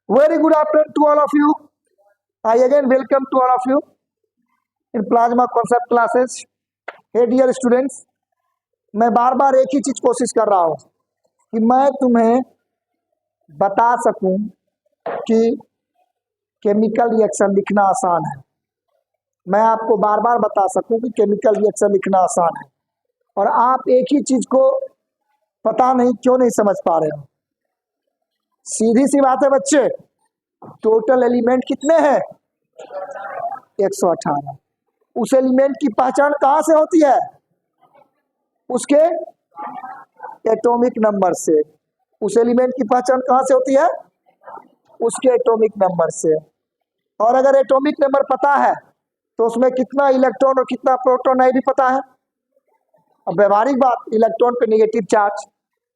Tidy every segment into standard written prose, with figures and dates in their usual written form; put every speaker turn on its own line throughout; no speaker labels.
Very good afternoon to all of you. I again welcome to all of you in plasma concept classes. Hey dear students, मैं बार बार एक ही चीज कोशिश कर रहा हूँ कि मैं तुम्हें बता सकूं कि केमिकल रिएक्शन लिखना आसान है। मैं आपको बार बार बता सकूं कि केमिकल रिएक्शन लिखना आसान है, और आप एक ही चीज को पता नहीं क्यों नहीं समझ पा रहे हो। सीधी सी बात है बच्चे, टोटल एलिमेंट कितने हैं? 118। उस एलिमेंट की पहचान कहाँ से होती है? उसके एटॉमिक नंबर से। उस एलिमेंट की पहचान कहाँ से होती है? उसके एटॉमिक नंबर से। और अगर एटॉमिक नंबर पता है तो उसमें कितना इलेक्ट्रॉन और कितना प्रोटॉन है भी पता है। अब व्यवहारिक बात, इलेक्ट्रॉन पे नेगेटिव चार्ज,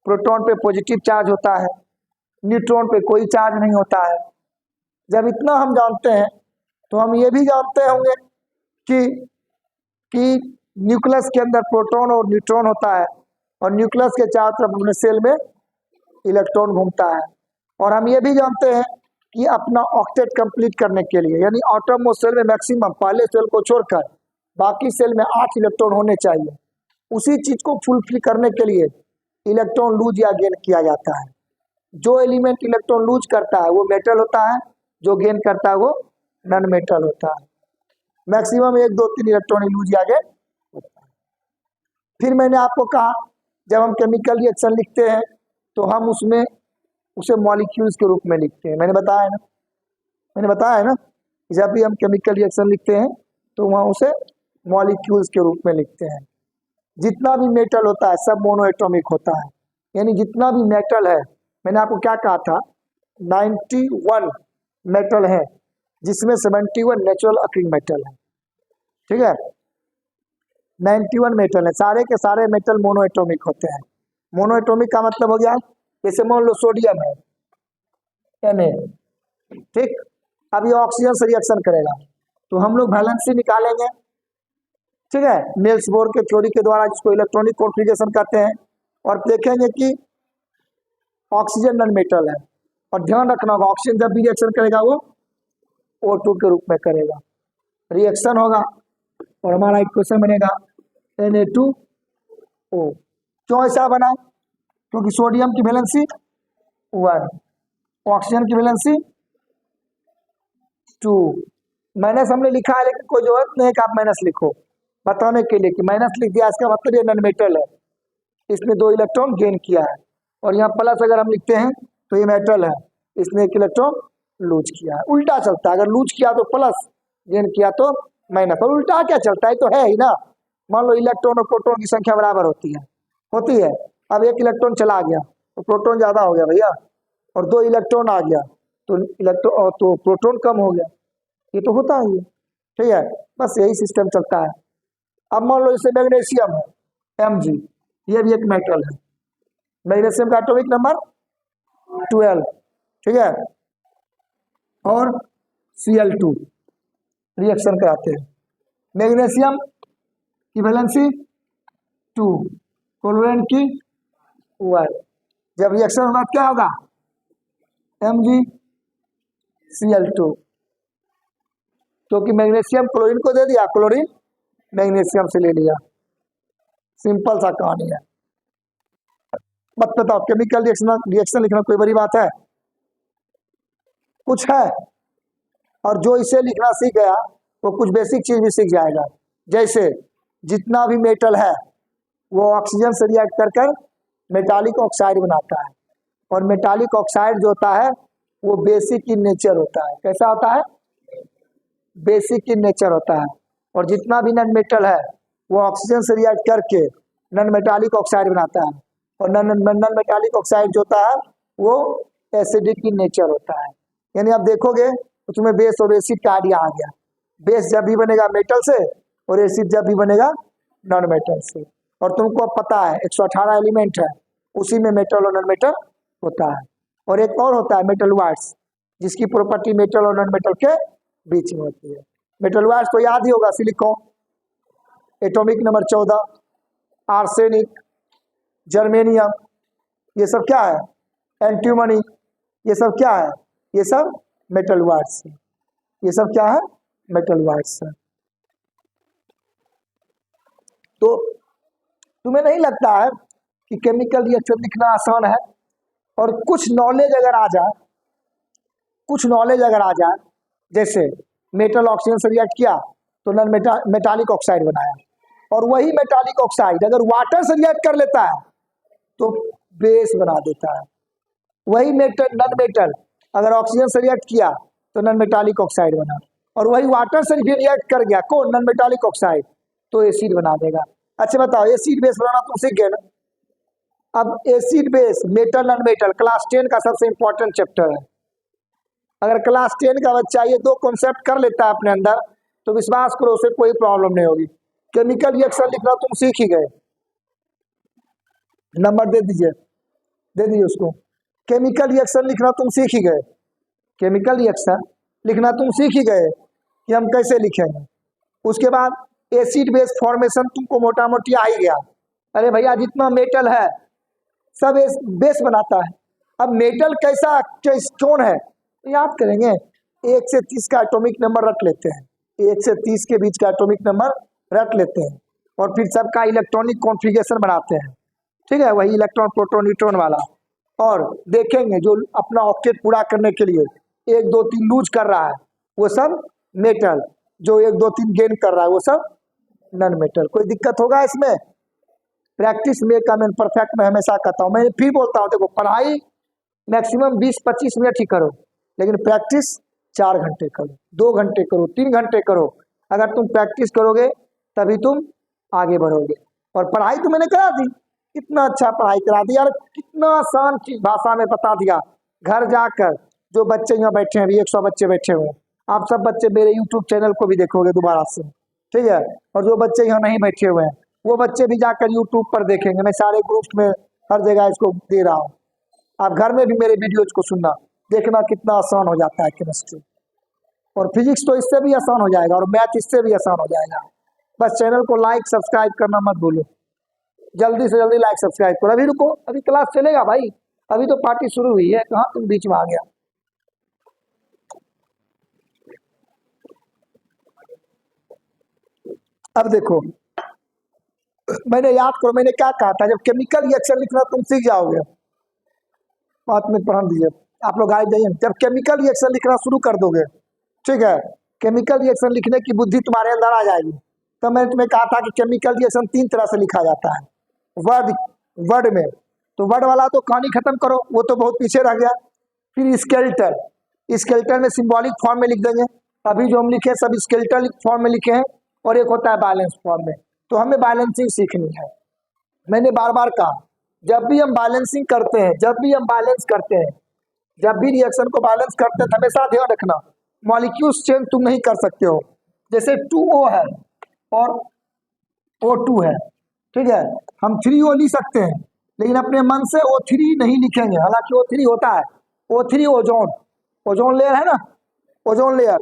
प्रोटॉन पे पॉजिटिव चार्ज होता है, न्यूट्रॉन पे कोई चार्ज नहीं होता है। जब इतना हम जानते हैं तो हम ये भी जानते होंगे कि न्यूक्लियस के अंदर प्रोटॉन और न्यूट्रॉन होता है, और न्यूक्लियस के चारों तरफ अपने सेल में इलेक्ट्रॉन घूमता है। और हम ये भी जानते हैं कि अपना ऑक्टेट कंप्लीट करने के लिए, यानी आटोमोस्ट सेल में मैक्सिमम पहले सेल को छोड़कर बाकी सेल में 8 इलेक्ट्रॉन होने चाहिए। उसी चीज को फुलफिल करने के लिए इलेक्ट्रॉन लूज या गेन किया जाता है। जो एलिमेंट इलेक्ट्रॉन लूज करता है वो मेटल होता है, जो गेन करता है वो नॉन मेटल होता है। मैक्सिमम 1 2 3 इलेक्ट्रॉन लूज या गेन होता है। फिर मैंने आपको कहा, जब हम केमिकल रिएक्शन लिखते हैं तो हम उसमें उसे मॉलिक्यूल्स के रूप में लिखते हैं। मैंने बताया है ना कि जब भी हम केमिकल रिएक्शन लिखते हैं तो वहाँ उसे मॉलिक्यूल्स के रूप में लिखते हैं। जितना भी मेटल होता है सब मोनोएटॉमिक होता है, यानी जितना भी मेटल है, मैंने आपको क्या कहा था, 91 मेटल है जिसमें 71 नेचुरल अकरिंग मेटल है। ठीक है, 91 मेटल है, सारे के सारे मेटल मोनोएटॉमिक होते हैं। मोनोएटॉमिक का मतलब हो गया, जैसे मान लो सोडियम है Na, ठीक। अब ये ऑक्सीजन से रिएक्शन करेगा तो हम लोग वैलेंसी निकालेंगे, ठीक है, नील्स बोर के थ्योरी के द्वारा, जिसको इलेक्ट्रॉनिक कॉन्फ़िगरेशन कहते हैं, और देखेंगे कि ऑक्सीजन नॉन मेटल है। और ध्यान रखना होगा, ऑक्सीजन जब भी रिएक्शन करेगा वो O2 के रूप में करेगा, रिएक्शन होगा और हमारा इक्वेशन बनेगा Na2O। क्यों ऐसा बना? क्योंकि सोडियम की वैलेंसी 1, ऑक्सीजन की वैलेंसी 2। माइनस हमने लिखा है, लेकिन कोई जरूरत नहीं है कि आप माइनस लिखो, बताने के लिए कि माइनस लिख दिया इसका मतलब ये नॉन मेटल है, इसने 2 इलेक्ट्रॉन गेन किया है। और यहाँ प्लस अगर हम लिखते हैं तो ये मेटल है, इसने 1 इलेक्ट्रॉन लूज किया है। उल्टा चलता है, अगर लूज किया तो प्लस, गेन किया तो माइनस। और उल्टा क्या चलता है तो है ही ना। मान लो इलेक्ट्रॉन और प्रोटॉन की संख्या बराबर होती है। अब 1 इलेक्ट्रॉन चला गया तो प्रोटॉन ज्यादा हो गया भैया, और 2 इलेक्ट्रॉन आ गया तो प्रोटॉन कम हो गया। ये तो होता ही है, ठीक है, बस यही सिस्टम चलता है। अब मान लो जैसे मैग्नीशियम है, Mg, ये भी एक मेटल है। मैग्नीशियम का एटॉमिक नंबर 12, ठीक है, और Cl2 रिएक्शन कराते हैं। मैग्नीशियम की वैलेंसी 2, क्लोरीन की 1। जब रिएक्शन होगा क्या होगा? MgCl2, क्योंकि मैग्नीशियम क्लोरीन को दे दिया, क्लोरीन मैग्नीशियम से ले लिया। सिंपल सा कहानी है। मत बताओ, केमिकल रिएक्शन लिखना कोई बड़ी बात है? कुछ है? और जो इसे लिखना सीख गया वो कुछ बेसिक चीज भी सीख जाएगा। जैसे जितना भी मेटल है वो ऑक्सीजन से रिएक्ट कर कर मेटालिक ऑक्साइड बनाता है, और मेटालिक ऑक्साइड जो होता है वो बेसिक इन नेचर होता है। कैसा होता है? बेसिक इन नेचर होता है। और जितना भी नॉन मेटल है वो ऑक्सीजन से रिएक्ट करके नॉन मेटालिक ऑक्साइड बनाता है, और नॉन मेटालिक ऑक्साइड जो होता है वो एसिडिक इन नेचर होता है। यानी आप देखोगे तो तुम्हें बेस और एसिड का आइडिया आ गया। बेस जब भी बनेगा मेटल से, और एसिड जब भी बनेगा नॉन मेटल से। और तुमको अब पता है 118 एलिमेंट है, उसी में मेटल और नॉन मेटल होता है। और एक और होता है मेटल वाइट्स, जिसकी प्रॉपर्टी मेटल और नॉन मेटल के बीच में होती है। मेटल वाइट्स तो याद ही होगा, silicon atomic number 14, arsenic, germanium, ये सब क्या है? एंटीमनी, ये सब क्या है? ये सब मेटल वर्ड्स है, ये सब क्या है, मेटल वर्ड्स है। तो तुम्हें नहीं लगता है कि केमिकल रिएक्शन लिखना आसान है? और कुछ नॉलेज अगर आ जाए, कुछ नॉलेज अगर आ जाए, जैसे मेटल ऑक्सीजन से रिएक्ट किया तो नॉन मेटालिक ऑक्साइड बनाया, और वही मेटालिक ऑक्साइड अगर वाटर से रिएक्ट कर लेता है तो बेस बना देता है। वही मेटल नॉन मेटल अगर ऑक्सीजन से रिएक्ट किया तो नॉन मेटालिक ऑक्साइड बना, और वही वाटर से भी रिएक्ट कर गया कौन, नॉन मेटालिक ऑक्साइड, तो एसिड बना देगा। अच्छा बताओ, एसिड बेस बनाना तुम सीख गए ना? अब acid base metal non metal class 10 का सबसे इंपॉर्टेंट चैप्टर है। अगर क्लास 10 का बच्चा ये दो कॉन्सेप्ट कर लेता है अपने अंदर तो विश्वास करो उसे कोई प्रॉब्लम नहीं होगी। केमिकल रिएक्शन लिखना तुम सीख ही गए, नंबर दे दीजिए, दे दीजिए उसको। केमिकल रिएक्शन लिखना तुम सीख ही गए, केमिकल रिएक्शन लिखना तुम सीख ही गए कि हम कैसे लिखेंगे। उसके बाद एसिड बेस फॉर्मेशन तुमको मोटा मोटी आ ही गया। अरे भैया जितना मेटल है सब बेस बनाता है। अब मेटल कैसा कौन है याद करेंगे, 1 से 30 का एटॉमिक नंबर रख लेते हैं, 1 से 30 के बीच का एटॉमिक नंबर रख लेते हैं, और फिर सबका इलेक्ट्रॉनिक कॉन्फ़िगरेशन बनाते हैं, ठीक है, वही इलेक्ट्रॉन प्रोटॉन न्यूट्रॉन वाला। और देखेंगे जो अपना ऑक्टेट पूरा करने के लिए 1 2 3 लूज कर रहा है वो सब मेटल, जो 1 2 3 गेन कर रहा है वो सब नॉन मेटल। कोई दिक्कत होगा इसमें? Practice make a man perfect मैं हमेशा कहता हूँ, मैं फिर बोलता हूँ, देखो पढ़ाई मैक्सिमम 20-25 मिनट ही करो, लेकिन प्रैक्टिस 4 घंटे करो, 2 घंटे करो, 3 घंटे करो। अगर तुम प्रैक्टिस करोगे तभी तुम आगे बढ़ोगे। और पढ़ाई तो मैंने करा दी, कितना अच्छा पढ़ाई करा दी यार, कितना आसान चीज भाषा में बता दिया। घर जाकर जो बच्चे यहाँ बैठे हैं, अभी 100 बच्चे बैठे हुए हैं, आप सब बच्चे मेरे यूट्यूब चैनल को भी देखोगे दोबारा से, ठीक है। और जो बच्चे यहाँ नहीं बैठे हुए हैं वो बच्चे भी जाकर यूट्यूब पर देखेंगे, मैं सारे ग्रुप्स में हर जगह इसको दे रहा हूँ। आप घर में भी मेरे वीडियोज को सुनना, देखना कितना आसान हो जाता है केमिस्ट्री। और फिजिक्स तो इससे भी आसान हो जाएगा, और मैथ इससे भी आसान हो जाएगा। बस चैनल को लाइक सब्सक्राइब करना मत भूलो, जल्दी से जल्दी लाइक सब्सक्राइब करो। अभी रुको, अभी क्लास चलेगा भाई, अभी तो पार्टी शुरू हुई है, कहाँ तुम बीच में आ गया। अब देखो, मैंने याद करो मैंने क्या कहा था, जब केमिकल रिएक्शन लिखना तुम सीख जाओगे, बात में पढ़ दीजिए आप लोग, गाइड जाइए, जब केमिकल रिएक्शन लिखना शुरू कर दोगे, ठीक है, केमिकल रिएक्शन लिखने की बुद्धि तुम्हारे अंदर आ जाएगी। तो मैंने तुम्हें कहा था कि केमिकल रिएक्शन 3 तरह से लिखा जाता है, वर्ड वर्ड में। तो वर्ड वाला तो कहानी खत्म करो, वो तो बहुत पीछे रह गया। फिर स्केलेटल, स्केलेटल में सिंबॉलिक फॉर्म में लिख देंगे, अभी जो हम लिखे सब स्केलेटल फॉर्म में लिखे हैं, और एक होता है बैलेंस फॉर्म में। तो हमें बैलेंसिंग सीखनी है। मैंने बार बार कहा, जब भी हम बैलेंसिंग करते हैं, जब भी हम बैलेंस करते हैं, जब भी रिएक्शन को बैलेंस करते हैं, तो हमेशा ध्यान रखना मॉलिक्यूल्स चेंज तुम नहीं कर सकते हो। जैसे 2O है और O2 है, ठीक है, हम 3O लिख सकते हैं, लेकिन अपने मन से O3 नहीं लिखेंगे, हालांकि O3 होता है। O3 ओजोन, ओजोन लेयर है ना, ओजोन लेयर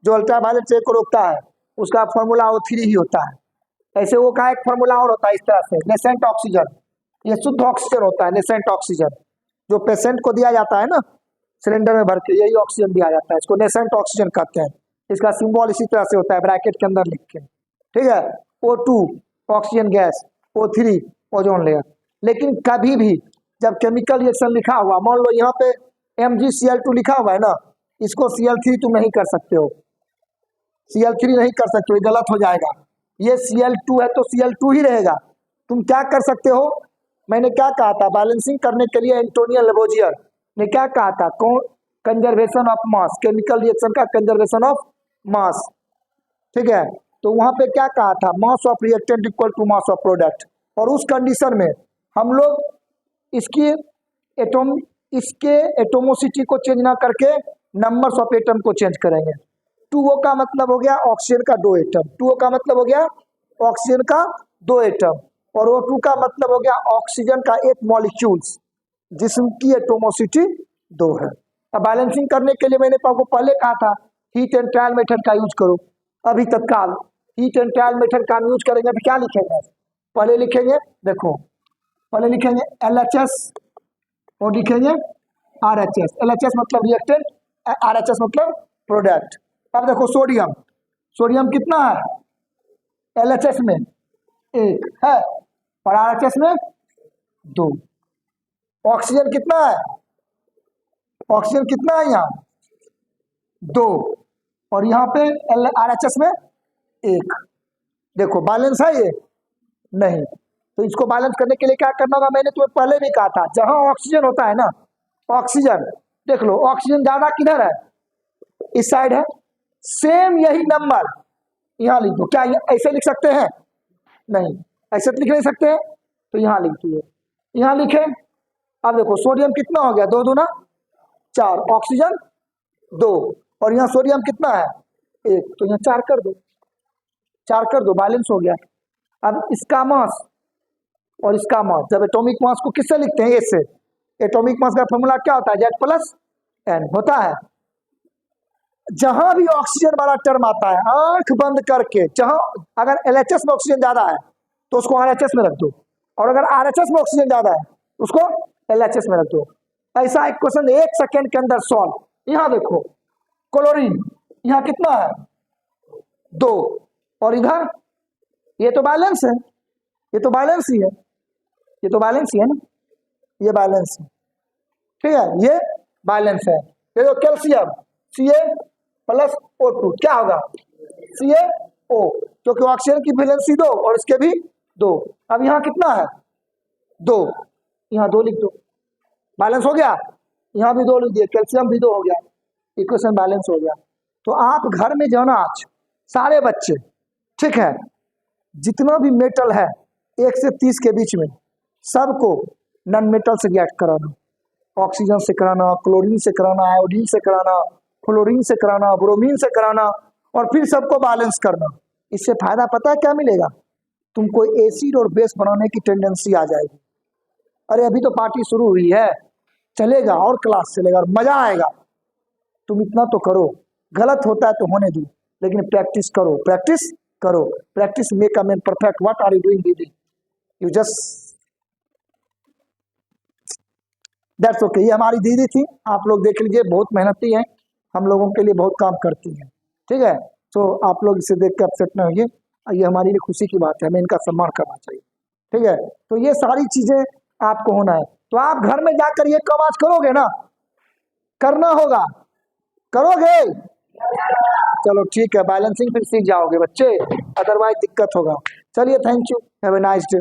जो अल्ट्रावायलेट रे को रोकता है, उसका फॉर्मूला O3 ही होता है। ऐसे वो का एक फॉर्मूला और होता है इस तरह से, नेसेंट ऑक्सीजन, ये शुद्ध ऑक्सीजन होता है, नेसेंट ऑक्सीजन जो पेशेंट को दिया जाता है ना सिलेंडर में भर के, यही ऑक्सीजन दिया जाता है, इसको नेसेंट ऑक्सीजन कहते हैं। इसका सिंबल इसी तरह से होता है, ब्रैकेट के अंदर लिख के, ठीक है। O2 oxygen gas, O3 ozone layer. लेकिन कभी भी जब केमिकल रिएक्शन लिखा हुआ, मान लो यहाँ पे MgCl2 लिखा हुआ है ना, इसको Cl3 तुम नहीं कर सकते हो, Cl3 नहीं कर सकते हो, ये गलत हो जाएगा। ये Cl2 है तो Cl2 ही रहेगा। तुम क्या कर सकते हो, मैंने क्या कहा था, बैलेंसिंग करने के लिए एंटोनियो लेवोजियर ने क्या कहा था, कौन, conservation of mass, chemical reaction का कंजर्वेशन ऑफ मास, ठीक है। तो वहां पे क्या कहा था, mass of reactant equal to mass of product. और उस कंडीशन में हम लोग इसकी एटम, इसके एटोमोसिटी को चेंज ना करके नंबर्स ऑफ एटम को चेंज करेंगे। 2O का मतलब हो गया ऑक्सीजन का 2 एटम, 2O का मतलब हो गया ऑक्सीजन का 2 एटम, और O2 का मतलब हो गया ऑक्सीजन का 1 मॉलिक्यूल्स जिसकी एटोमोसिटी 2 है। अब बैलेंसिंग करने के लिए मैंने आपको पहले कहा था हीट एंड ट्रायल मेथड का यूज करो। अभी तत्काल हीट एंड ट्रायल मेथड का यूज करेंगे तो क्या लिखेंगे, पहले लिखेंगे, देखो पहले लिखेंगे LHS और लिखेंगे RHS। LHS मतलब रिएक्टेंट RHS मतलब प्रोडक्ट। अब देखो सोडियम, सोडियम कितना है, LHS में 1 है और RHS में 2। ऑक्सीजन कितना है, ऑक्सीजन कितना है यहाँ 2 और यहाँ पे RHS में 1। देखो बैलेंस है ये नहीं, तो इसको बैलेंस करने के लिए क्या करना होगा, मैंने तुम्हें पहले भी कहा था, जहां ऑक्सीजन होता है ना, ऑक्सीजन देख लो, ऑक्सीजन ज्यादा किधर है, इस साइड है, सेम यही नंबर यहाँ लिख दो। क्या ऐसे लिख सकते हैं, नहीं ऐसे तो लिख नहीं सकते हैं, तो यहाँ लिख दो, यहाँ लिखे। अब देखो सोडियम कितना हो गया, 2 दूना 4, ऑक्सीजन 2 और यहाँ सोडियम कितना है 1, तो यहाँ 4 कर दो, 4 कर दो, बैलेंस हो गया। अब इसका मास और इसका मास, जब एटॉमिक मास को किससे लिखते हैं, इससे। एटॉमिक मास का फॉर्मूला क्या होता है, Z+N होता है। जहां भी ऑक्सीजन वाला टर्म आता है, आंख बंद करके, जहां अगर LHS में ऑक्सीजन ज्यादा है तो उसको RHS में रख दो, और अगर RHS में ऑक्सीजन ज्यादा है उसको LHS में रख दो। ऐसा एक क्वेश्चन 1 सेकेंड के अंदर सॉल्व। यहाँ देखो क्लोरीन, यहाँ कितना है 2 और इधर ये तो बैलेंस है, ये तो बैलेंस ही है, ये तो बैलेंस ही है ना, ये बैलेंस है, ठीक है, ये बैलेंस है। ये जो कैल्शियम Ca+O2 क्या होगा, CaO, क्योंकि ऑक्सीजन की वैलेंसी 2 और इसके भी 2। अब यहाँ कितना है 2, यहाँ 2 लिख दो, बैलेंस हो गया। यहाँ भी 2 लिख दिए, कैल्शियम भी 2 हो गया, इक्वेशन बैलेंस हो गया। तो आप घर में जो ना आज सारे बच्चे, ठीक है, जितना भी मेटल है 1 से 30 के बीच में, सबको नॉन मेटल से रिएक्ट कराना, ऑक्सीजन से कराना, क्लोरीन से कराना, आयोडीन से कराना, फ्लोरीन से कराना, ब्रोमीन से कराना, और फिर सबको बैलेंस करना। इससे फायदा पता है क्या मिलेगा, तुमको एसिड और बेस बनाने की टेंडेंसी आ जाएगी। अरे अभी तो पार्टी शुरू हुई है, चलेगा और क्लास चलेगा और मजा आएगा। तुम इतना तो करो, गलत होता है तो होने दो, लेकिन प्रैक्टिस करो, प्रैक्टिस करो, practice make a man perfect. What are you doing दीदी, यू जस्ट दैट्स ओके। ये हमारी दीदी थी, आप लोग देख लीजिए, बहुत मेहनती है, हम लोगों के लिए बहुत काम करती है, ठीक है। तो आप लोग इसे देख के अपसेट ना होइए, ये हमारे लिए खुशी की बात है, हमें इनका सम्मान करना चाहिए, ठीक है। तो ये सारी चीजें आपको होना है, तो आप घर में जाकर ये कवाज करोगे ना, करना होगा, करोगे, चलो ठीक है, बैलेंसिंग फिर सीख जाओगे बच्चे, अदरवाइज दिक्कत होगा। चलिए, thank you, have a nice day.